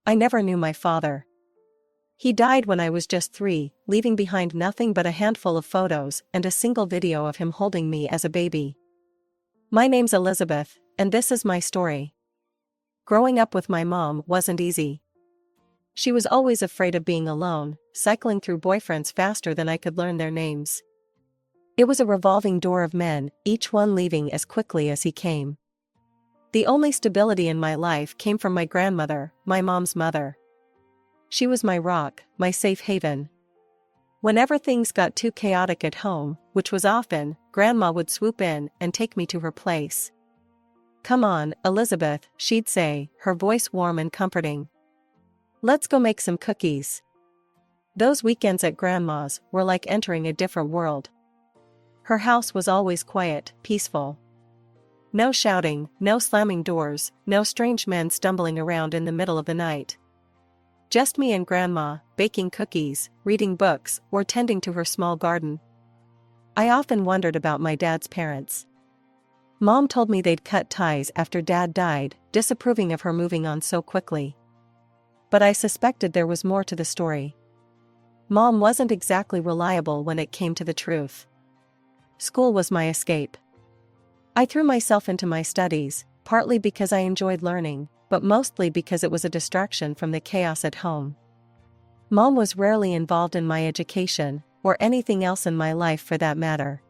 I never knew my father. He died when I was just 3, leaving behind nothing but a handful of photos and a single video of him holding me as a baby. My name's Elizabeth, and this is my story. Growing up with my mom wasn't easy. She was always afraid of being alone, cycling through boyfriends faster than I could learn their names. It was a revolving door of men, each one leaving as quickly as he came. The only stability in my life came from my grandmother, my mom's mother. She was my rock, my safe haven. Whenever things got too chaotic at home, which was often, Grandma would swoop in and take me to her place. "Come on, Elizabeth," she'd say, her voice warm and comforting. "Let's go make some cookies." Those weekends at Grandma's were like entering a different world. Her house was always quiet, peaceful. No shouting, no slamming doors, no strange men stumbling around in the middle of the night. Just me and Grandma, baking cookies, reading books, or tending to her small garden. I often wondered about my dad's parents. Mom told me they'd cut ties after Dad died, disapproving of her moving on so quickly. But I suspected there was more to the story. Mom wasn't exactly reliable when it came to the truth. School was my escape. I threw myself into my studies, partly because I enjoyed learning, but mostly because it was a distraction from the chaos at home. Mom was rarely involved in my education, or anything else in my life for that matter.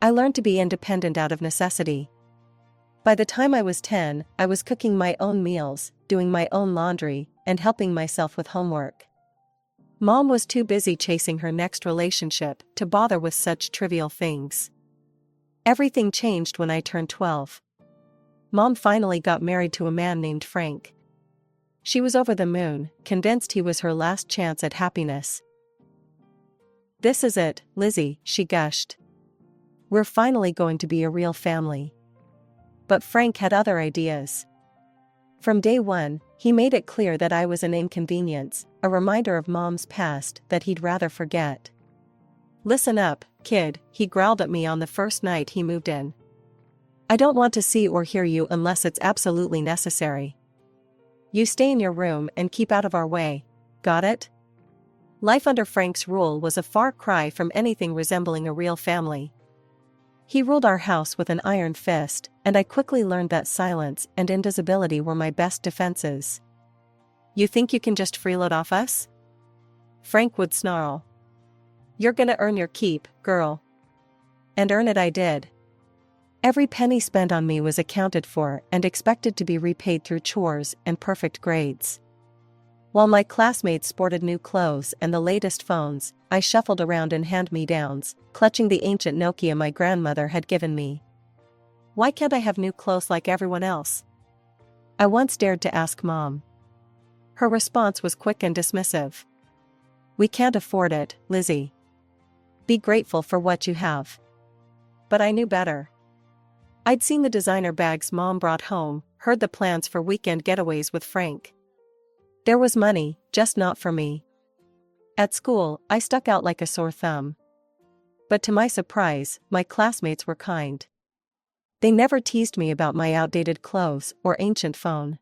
I learned to be independent out of necessity. By the time I was 10, I was cooking my own meals, doing my own laundry, and helping myself with homework. Mom was too busy chasing her next relationship to bother with such trivial things. Everything changed when I turned 12. Mom finally got married to a man named Frank. She was over the moon, convinced he was her last chance at happiness. "This is it, Lizzie," she gushed. "We're finally going to be a real family." But Frank had other ideas. From day one, he made it clear that I was an inconvenience, a reminder of Mom's past that he'd rather forget. "Listen up, kid," he growled at me on the first night he moved in. "I don't want to see or hear you unless it's absolutely necessary. You stay in your room and keep out of our way, got it?" Life under Frank's rule was a far cry from anything resembling a real family. He ruled our house with an iron fist, and I quickly learned that silence and invisibility were my best defenses. "You think you can just freeload off us?" Frank would snarl. "You're gonna earn your keep, girl." And earn it I did. Every penny spent on me was accounted for and expected to be repaid through chores and perfect grades. While my classmates sported new clothes and the latest phones, I shuffled around in hand-me-downs, clutching the ancient Nokia my grandmother had given me. "Why can't I have new clothes like everyone else?" I once dared to ask Mom. Her response was quick and dismissive. "We can't afford it, Lizzie. Be grateful for what you have." But I knew better. I'd seen the designer bags Mom brought home, heard the plans for weekend getaways with Frank. There was money, just not for me. At school, I stuck out like a sore thumb. But to my surprise, my classmates were kind. They never teased me about my outdated clothes or ancient phone.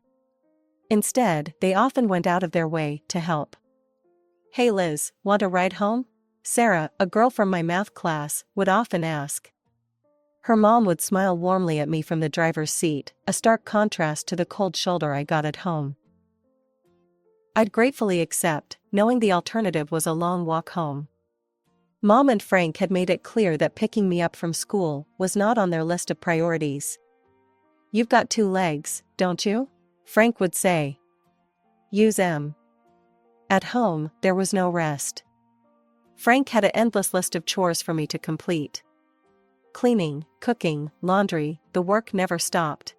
Instead, they often went out of their way to help. "Hey Liz, want a ride home?" Sarah, a girl from my math class, would often ask. Her mom would smile warmly at me from the driver's seat, a stark contrast to the cold shoulder I got at home. I'd gratefully accept, knowing the alternative was a long walk home. Mom and Frank had made it clear that picking me up from school was not on their list of priorities. "You've got 2 legs, don't you?" Frank would say. "Use 'em." At home, there was no rest. Frank had an endless list of chores for me to complete. Cleaning, cooking, laundry, the work never stopped.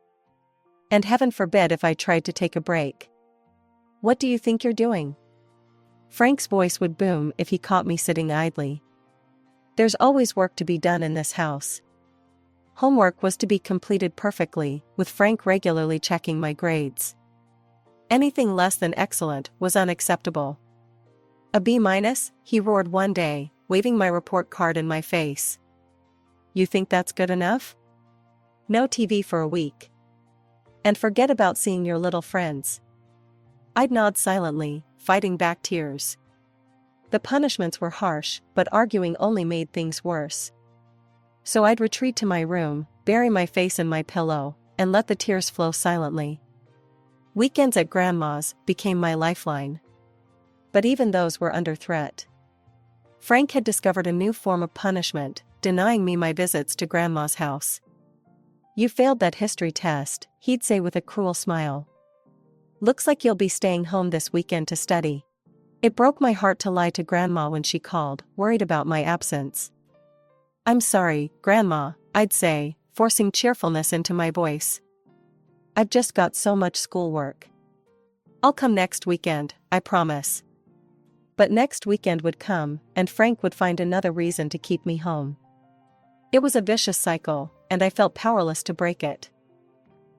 And heaven forbid if I tried to take a break. "What do you think you're doing?" Frank's voice would boom if he caught me sitting idly. There's always work to be done in this house. Homework was to be completed perfectly, with Frank regularly checking my grades. Anything less than excellent was unacceptable. "A B-, he roared one day, waving my report card in my face. "You think that's good enough? No TV for a week. And forget about seeing your little friends." I'd nod silently, fighting back tears. The punishments were harsh, but arguing only made things worse. So I'd retreat to my room, bury my face in my pillow, and let the tears flow silently. Weekends at Grandma's became my lifeline. But even those were under threat. Frank had discovered a new form of punishment, denying me my visits to Grandma's house. "You failed that history test," he'd say with a cruel smile. "Looks like you'll be staying home this weekend to study." It broke my heart to lie to Grandma when she called, worried about my absence. "I'm sorry, Grandma," I'd say, forcing cheerfulness into my voice. "I've just got so much schoolwork. I'll come next weekend, I promise." But next weekend would come, and Frank would find another reason to keep me home. It was a vicious cycle, and I felt powerless to break it.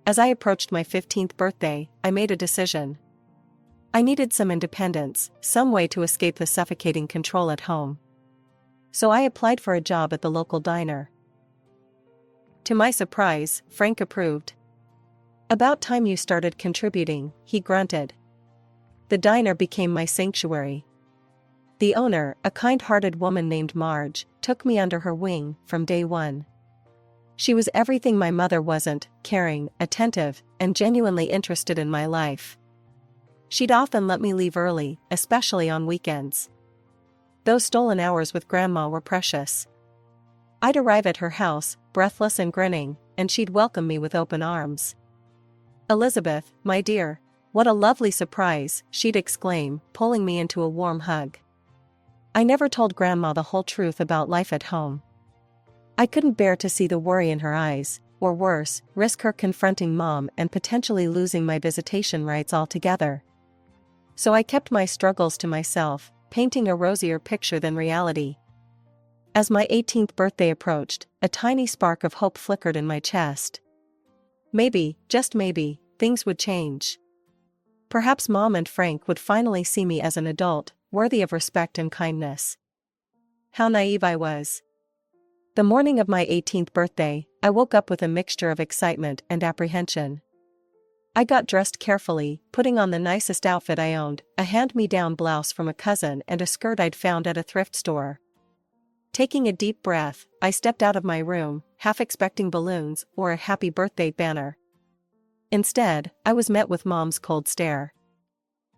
As I approached my 15th birthday, I made a decision. I needed some independence, some way to escape the suffocating control at home. So I applied for a job at the local diner. To my surprise, Frank approved. "About time you started contributing," he grunted. The diner became my sanctuary. The owner, a kind-hearted woman named Marge, took me under her wing from day one. She was everything my mother wasn't: caring, attentive, and genuinely interested in my life. She'd often let me leave early, especially on weekends. Those stolen hours with Grandma were precious. I'd arrive at her house, breathless and grinning, and she'd welcome me with open arms. "Elizabeth, my dear, what a lovely surprise," she'd exclaim, pulling me into a warm hug. I never told Grandma the whole truth about life at home. I couldn't bear to see the worry in her eyes, or worse, risk her confronting Mom and potentially losing my visitation rights altogether. So I kept my struggles to myself, painting a rosier picture than reality. As my 18th birthday approached, a tiny spark of hope flickered in my chest. Maybe, just maybe, things would change. Perhaps Mom and Frank would finally see me as an adult, worthy of respect and kindness. How naive I was. The morning of my 18th birthday, I woke up with a mixture of excitement and apprehension. I got dressed carefully, putting on the nicest outfit I owned, a hand-me-down blouse from a cousin and a skirt I'd found at a thrift store. Taking a deep breath, I stepped out of my room, half expecting balloons or a happy birthday banner. Instead, I was met with Mom's cold stare.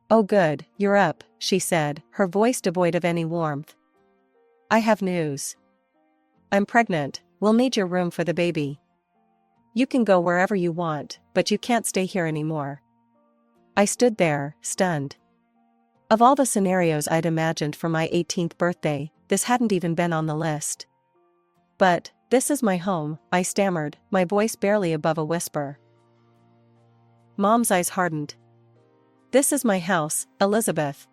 "Oh good, you're up," she said, her voice devoid of any warmth. "I have news. I'm pregnant. We'll need your room for the baby. You can go wherever you want, but you can't stay here anymore." I stood there, stunned. Of all the scenarios I'd imagined for my 18th birthday, this hadn't even been on the list. "But, this is my home," I stammered, my voice barely above a whisper. Mom's eyes hardened. "This is my house, Elizabeth.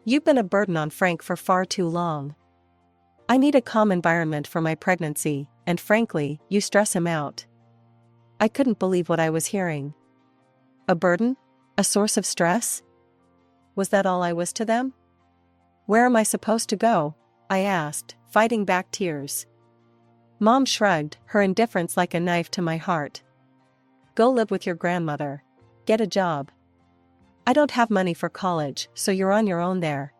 You've been a burden on Frank for far too long. I need a calm environment for my pregnancy, and frankly, you stress him out." I couldn't believe what I was hearing. A burden? A source of stress? Was that all I was to them? "Where am I supposed to go?" I asked, fighting back tears. Mom shrugged, her indifference like a knife to my heart. "Go live with your grandmother. Get a job. I don't have money for college, so you're on your own there.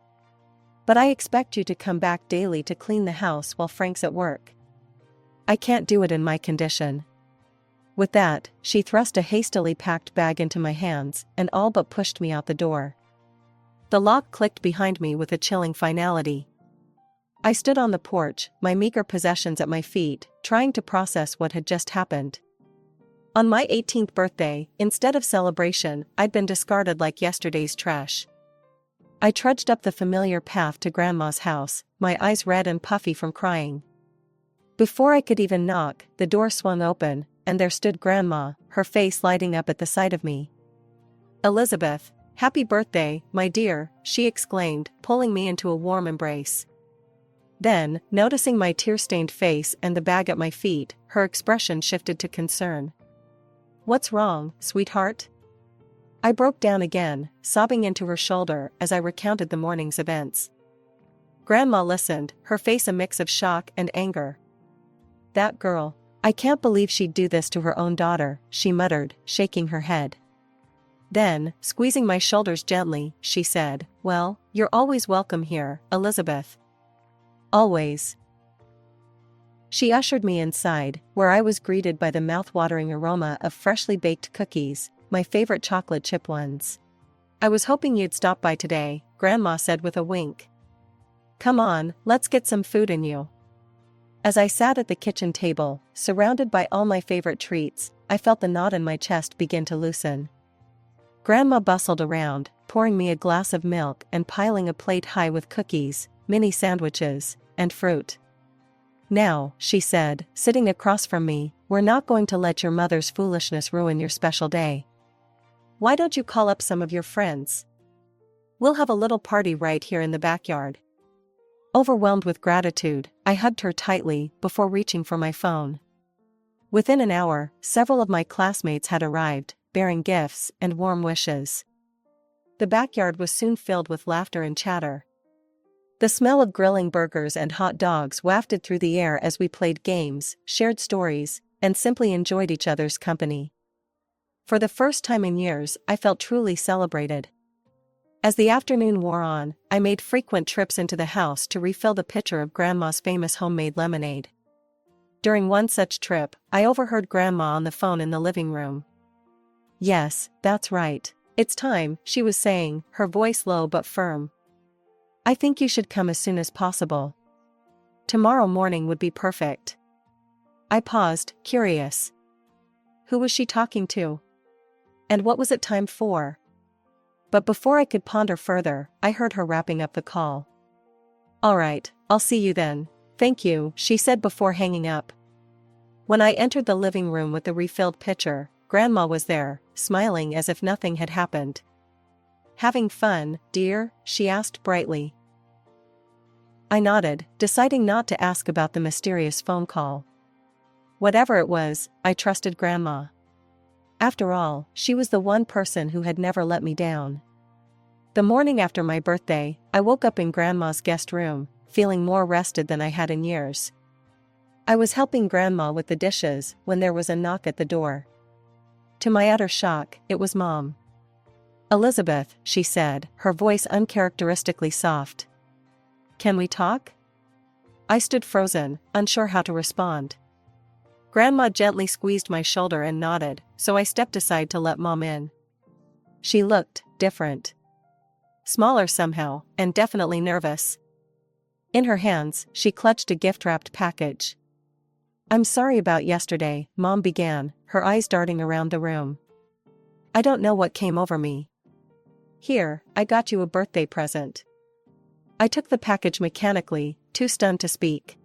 But I expect you to come back daily to clean the house while Frank's at work. I can't do it in my condition." With that, she thrust a hastily packed bag into my hands and all but pushed me out the door. The lock clicked behind me with a chilling finality. I stood on the porch, my meager possessions at my feet, trying to process what had just happened. On my 18th birthday, instead of celebration, I'd been discarded like yesterday's trash. I trudged up the familiar path to Grandma's house, my eyes red and puffy from crying. Before I could even knock, the door swung open, and there stood Grandma, her face lighting up at the sight of me. "Elizabeth, happy birthday, my dear," she exclaimed, pulling me into a warm embrace. Then, noticing my tear-stained face and the bag at my feet, her expression shifted to concern. "What's wrong, sweetheart?" I broke down again, sobbing into her shoulder as I recounted the morning's events. Grandma listened, her face a mix of shock and anger. "That girl. I can't believe she'd do this to her own daughter," she muttered, shaking her head. Then, squeezing my shoulders gently, she said, "Well, you're always welcome here, Elizabeth. Always." She ushered me inside, where I was greeted by the mouth-watering aroma of freshly baked cookies, my favorite chocolate chip ones. "I was hoping you'd stop by today," Grandma said with a wink. "Come on, let's get some food in you." As I sat at the kitchen table, surrounded by all my favorite treats, I felt the knot in my chest begin to loosen. Grandma bustled around, pouring me a glass of milk and piling a plate high with cookies, mini sandwiches, and fruit. "Now," she said, sitting across from me, "we're not going to let your mother's foolishness ruin your special day. Why don't you call up some of your friends? We'll have a little party right here in the backyard." Overwhelmed with gratitude, I hugged her tightly before reaching for my phone. Within an hour, several of my classmates had arrived, bearing gifts and warm wishes. The backyard was soon filled with laughter and chatter. The smell of grilling burgers and hot dogs wafted through the air as we played games, shared stories, and simply enjoyed each other's company. For the first time in years, I felt truly celebrated. As the afternoon wore on, I made frequent trips into the house to refill the pitcher of Grandma's famous homemade lemonade. During one such trip, I overheard Grandma on the phone in the living room. "Yes, that's right. It's time," she was saying, her voice low but firm. "I think you should come as soon as possible. Tomorrow morning would be perfect." I paused, curious. Who was she talking to? And what was it time for? But before I could ponder further, I heard her wrapping up the call. "All right, I'll see you then. Thank you," she said before hanging up. When I entered the living room with the refilled pitcher, Grandma was there, smiling as if nothing had happened. "Having fun, dear?" she asked brightly. I nodded, deciding not to ask about the mysterious phone call. Whatever it was, I trusted Grandma. After all, she was the one person who had never let me down. The morning after my birthday, I woke up in Grandma's guest room, feeling more rested than I had in years. I was helping Grandma with the dishes when there was a knock at the door. To my utter shock, it was Mom. "Elizabeth," she said, her voice uncharacteristically soft. "Can we talk?" I stood frozen, unsure how to respond. Grandma gently squeezed my shoulder and nodded, so I stepped aside to let Mom in. She looked different. Smaller somehow, and definitely nervous. In her hands, she clutched a gift-wrapped package. "I'm sorry about yesterday," Mom began, her eyes darting around the room. "I don't know what came over me. Here, I got you a birthday present." I took the package mechanically, too stunned to speak.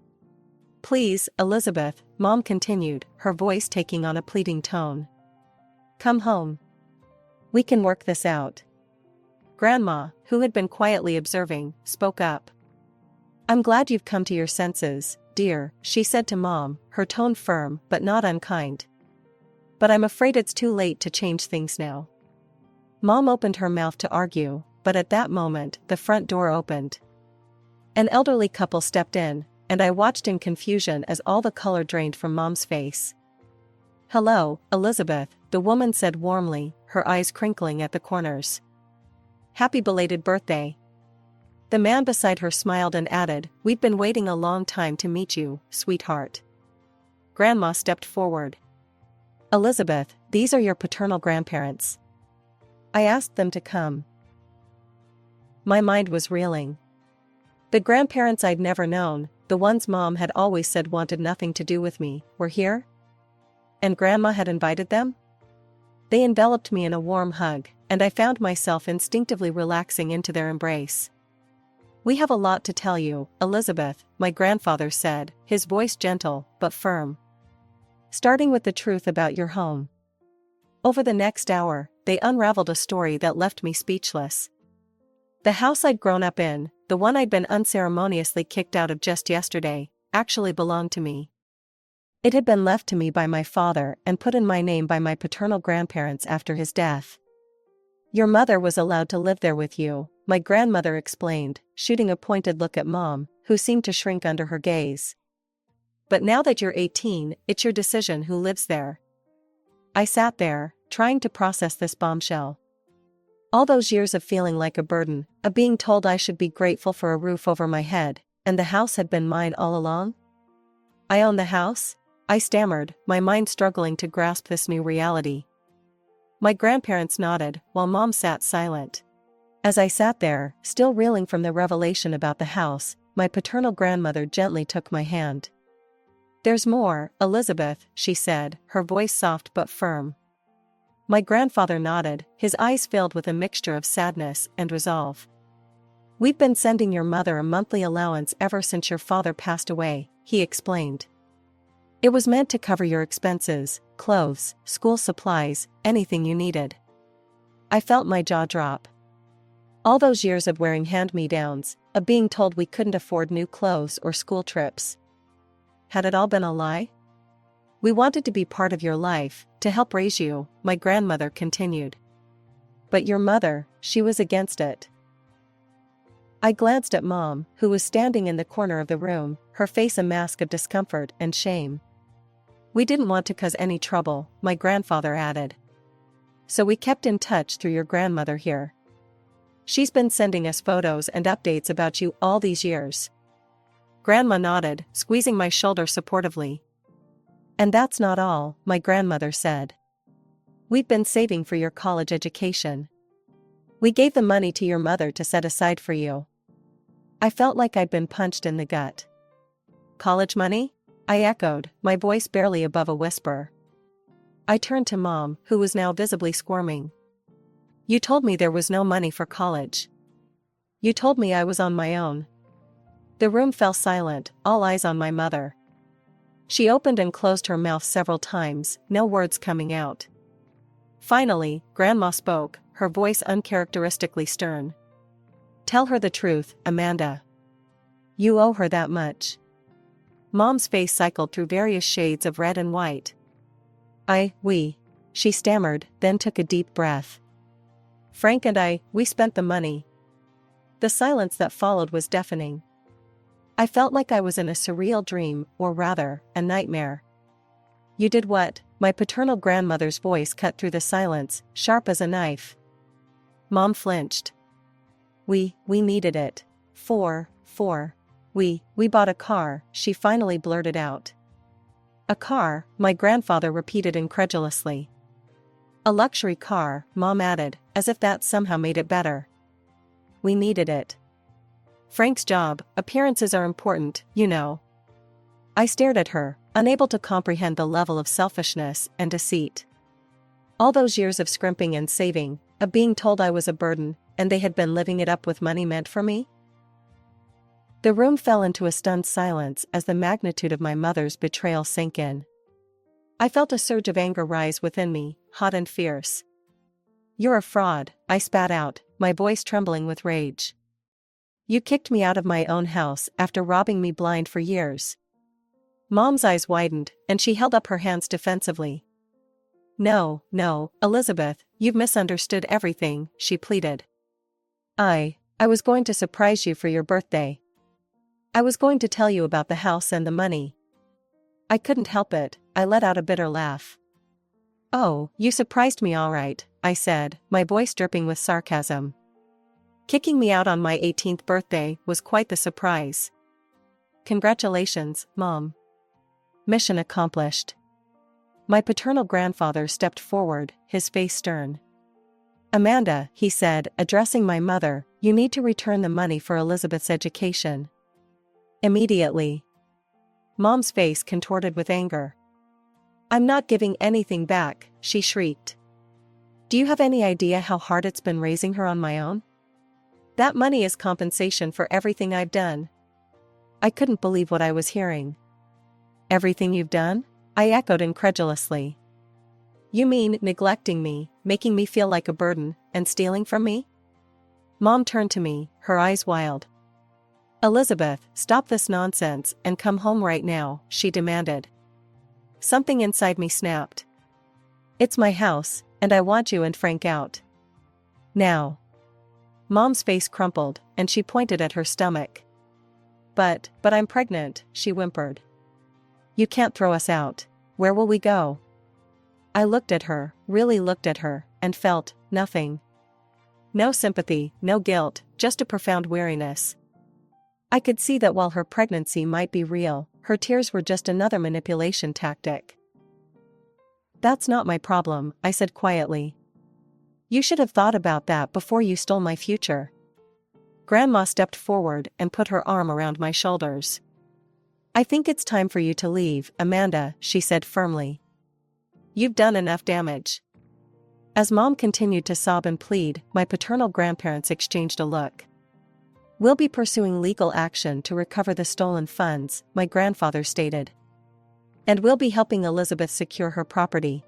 "Please, Elizabeth," Mom continued, her voice taking on a pleading tone. "Come home. We can work this out." Grandma, who had been quietly observing, spoke up. "I'm glad you've come to your senses, dear," she said to Mom, her tone firm but not unkind. "But I'm afraid it's too late to change things now." Mom opened her mouth to argue, but at that moment, the front door opened. An elderly couple stepped in, and I watched in confusion as all the color drained from Mom's face. "Hello, Elizabeth," the woman said warmly, her eyes crinkling at the corners. "Happy belated birthday." The man beside her smiled and added, "We've been waiting a long time to meet you, sweetheart." Grandma stepped forward. "Elizabeth, these are your paternal grandparents. I asked them to come." My mind was reeling. The grandparents I'd never known, the ones Mom had always said wanted nothing to do with me, were here? And Grandma had invited them? They enveloped me in a warm hug, and I found myself instinctively relaxing into their embrace. "We have a lot to tell you, Elizabeth," my grandfather said, his voice gentle but firm. "Starting with the truth about your home." Over the next hour, they unraveled a story that left me speechless. The house I'd grown up in, the one I'd been unceremoniously kicked out of just yesterday, actually belonged to me. It had been left to me by my father and put in my name by my paternal grandparents after his death. "Your mother was allowed to live there with you," my grandmother explained, shooting a pointed look at Mom, who seemed to shrink under her gaze. "But now that you're 18, it's your decision who lives there." I sat there, trying to process this bombshell. All those years of feeling like a burden, of being told I should be grateful for a roof over my head, and the house had been mine all along? I own the house? I stammered, my mind struggling to grasp this new reality. My grandparents nodded, while Mom sat silent. As I sat there, still reeling from the revelation about the house, my paternal grandmother gently took my hand. "There's more, Elizabeth," she said, her voice soft but firm. My grandfather nodded, his eyes filled with a mixture of sadness and resolve. "We've been sending your mother a monthly allowance ever since your father passed away," he explained. "It was meant to cover your expenses, clothes, school supplies, anything you needed." I felt my jaw drop. All those years of wearing hand-me-downs, of being told we couldn't afford new clothes or school trips. Had it all been a lie? "We wanted to be part of your life, to help raise you," my grandmother continued. "But your mother, she was against it." I glanced at Mom, who was standing in the corner of the room, her face a mask of discomfort and shame. "We didn't want to cause any trouble," my grandfather added. "So we kept in touch through your grandmother here. She's been sending us photos and updates about you all these years." Grandma nodded, squeezing my shoulder supportively. "And that's not all," my grandmother said. "We've been saving for your college education. We gave the money to your mother to set aside for you." I felt like I'd been punched in the gut. "College money?" I echoed, my voice barely above a whisper. I turned to Mom, who was now visibly squirming. "You told me there was no money for college. You told me I was on my own." The room fell silent, all eyes on my mother. She opened and closed her mouth several times, no words coming out. Finally, Grandma spoke, her voice uncharacteristically stern. "Tell her the truth, Amanda. You owe her that much." Mom's face cycled through various shades of red and white. We," she stammered, then took a deep breath. "Frank and we spent the money." The silence that followed was deafening. I felt like I was in a surreal dream, or rather, a nightmare. "You did what?" My paternal grandmother's voice cut through the silence, sharp as a knife. Mom flinched. We needed it. We bought a car," she finally blurted out. "A car?" my grandfather repeated incredulously. "A luxury car," Mom added, as if that somehow made it better. "We needed it. Frank's job, appearances are important, you know." I stared at her, unable to comprehend the level of selfishness and deceit. All those years of scrimping and saving, of being told I was a burden, and they had been living it up with money meant for me? The room fell into a stunned silence as the magnitude of my mother's betrayal sank in. I felt a surge of anger rise within me, hot and fierce. "You're a fraud," I spat out, my voice trembling with rage. "You kicked me out of my own house after robbing me blind for years." Mom's eyes widened, and she held up her hands defensively. No, Elizabeth, you've misunderstood everything," she pleaded. I was going to surprise you for your birthday. I was going to tell you about the house and the money." I couldn't help it, I let out a bitter laugh. "Oh, you surprised me all right," I said, my voice dripping with sarcasm. "Kicking me out on my 18th birthday was quite the surprise." "Congratulations, Mom. Mission accomplished." My paternal grandfather stepped forward, his face stern. "Amanda," he said, addressing my mother, "you need to return the money for Elizabeth's education. Immediately." Mom's face contorted with anger. "I'm not giving anything back," she shrieked. "Do you have any idea how hard it's been raising her on my own? That money is compensation for everything I've done." I couldn't believe what I was hearing. "Everything you've done?" I echoed incredulously. "You mean neglecting me, making me feel like a burden, and stealing from me?" Mom turned to me, her eyes wild. "Elizabeth, stop this nonsense and come home right now," she demanded. Something inside me snapped. "It's my house, and I want you and Frank out. Now." Mom's face crumpled, and she pointed at her stomach. But I'm pregnant," she whimpered. "You can't throw us out. Where will we go?" I looked at her, really looked at her, and felt nothing. No sympathy, no guilt, just a profound weariness. I could see that while her pregnancy might be real, her tears were just another manipulation tactic. "That's not my problem," I said quietly. "You should have thought about that before you stole my future." Grandma stepped forward and put her arm around my shoulders. "I think it's time for you to leave, Amanda," she said firmly. "You've done enough damage." As Mom continued to sob and plead, my paternal grandparents exchanged a look. "We'll be pursuing legal action to recover the stolen funds," my grandfather stated. "And we'll be helping Elizabeth secure her property."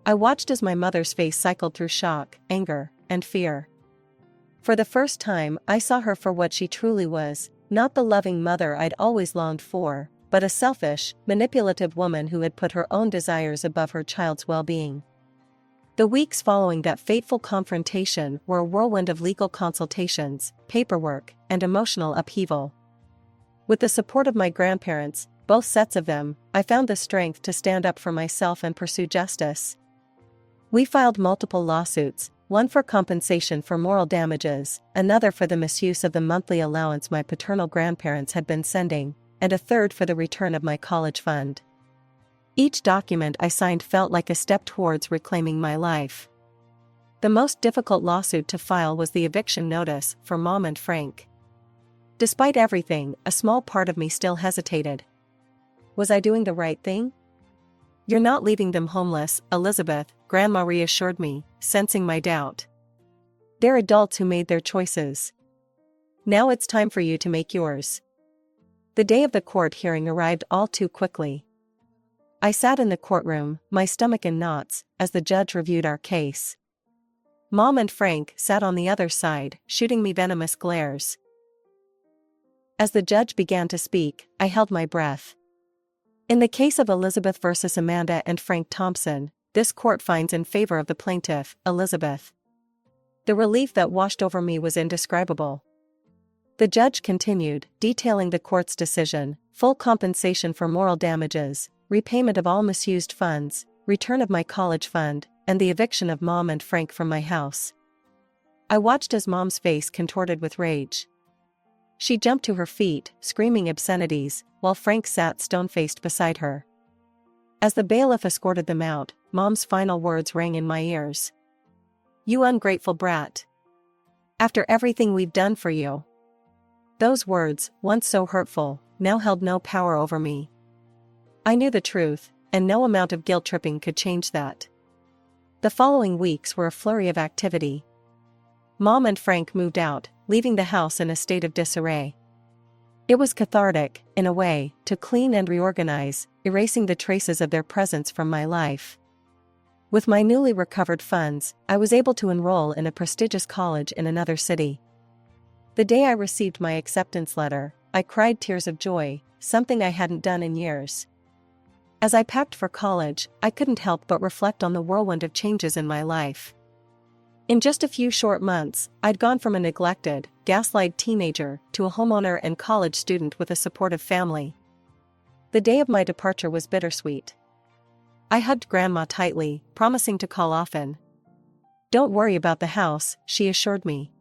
I watched as my mother's face cycled through shock, anger, and fear. For the first time, I saw her for what she truly was, not the loving mother I'd always longed for, but a selfish, manipulative woman who had put her own desires above her child's well-being. The weeks following that fateful confrontation were a whirlwind of legal consultations, paperwork, and emotional upheaval. With the support of my grandparents, both sets of them, I found the strength to stand up for myself and pursue justice. We filed multiple lawsuits, one for compensation for moral damages, another for the misuse of the monthly allowance my paternal grandparents had been sending, and a third for the return of my college fund. Each document I signed felt like a step towards reclaiming my life. The most difficult lawsuit to file was the eviction notice for Mom and Frank. Despite everything, a small part of me still hesitated. Was I doing the right thing? "You're not leaving them homeless, Elizabeth," Grandma reassured me, sensing my doubt. "They're adults who made their choices. Now it's time for you to make yours." The day of the court hearing arrived all too quickly. I sat in the courtroom, my stomach in knots, as the judge reviewed our case. Mom and Frank sat on the other side, shooting me venomous glares. As the judge began to speak, I held my breath. "In the case of Elizabeth versus Amanda and Frank Thompson, this court finds in favor of the plaintiff, Elizabeth." The relief that washed over me was indescribable. The judge continued, detailing the court's decision: full compensation for moral damages, repayment of all misused funds, return of my college fund, and the eviction of Mom and Frank from my house. I watched as Mom's face contorted with rage. She jumped to her feet, screaming obscenities, while Frank sat stone-faced beside her. As the bailiff escorted them out, Mom's final words rang in my ears. "You ungrateful brat. After everything we've done for you." Those words, once so hurtful, now held no power over me. I knew the truth, and no amount of guilt-tripping could change that. The following weeks were a flurry of activity. Mom and Frank moved out, leaving the house in a state of disarray. It was cathartic, in a way, to clean and reorganize, erasing the traces of their presence from my life. With my newly recovered funds, I was able to enroll in a prestigious college in another city. The day I received my acceptance letter, I cried tears of joy, something I hadn't done in years. As I packed for college, I couldn't help but reflect on the whirlwind of changes in my life. In just a few short months, I'd gone from a neglected, gaslighted teenager to a homeowner and college student with a supportive family. The day of my departure was bittersweet. I hugged Grandma tightly, promising to call often. "Don't worry about the house," she assured me.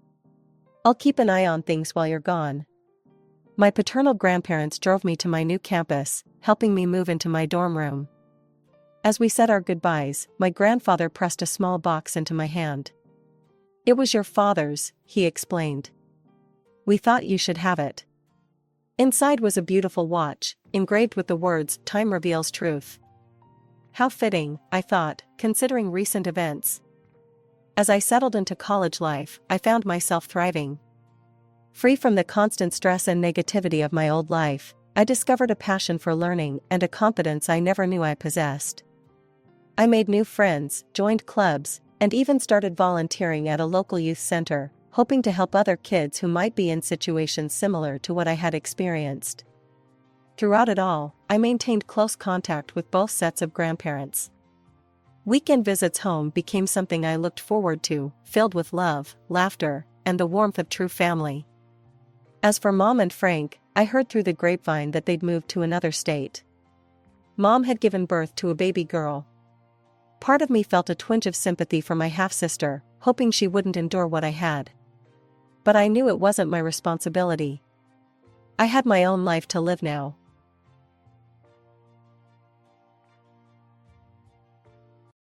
"I'll keep an eye on things while you're gone." My paternal grandparents drove me to my new campus, helping me move into my dorm room. As we said our goodbyes, my grandfather pressed a small box into my hand. "It was your father's," he explained. "We thought you should have it." Inside was a beautiful watch, engraved with the words, "Time reveals truth." How fitting, I thought, considering recent events. As I settled into college life, I found myself thriving. Free from the constant stress and negativity of my old life, I discovered a passion for learning and a confidence I never knew I possessed. I made new friends, joined clubs, and even started volunteering at a local youth center, hoping to help other kids who might be in situations similar to what I had experienced. Throughout it all, I maintained close contact with both sets of grandparents. Weekend visits home became something I looked forward to, filled with love, laughter, and the warmth of true family. As for Mom and Frank, I heard through the grapevine that they'd moved to another state. Mom had given birth to a baby girl. Part of me felt a twinge of sympathy for my half-sister, hoping she wouldn't endure what I had. But I knew it wasn't my responsibility. I had my own life to live now.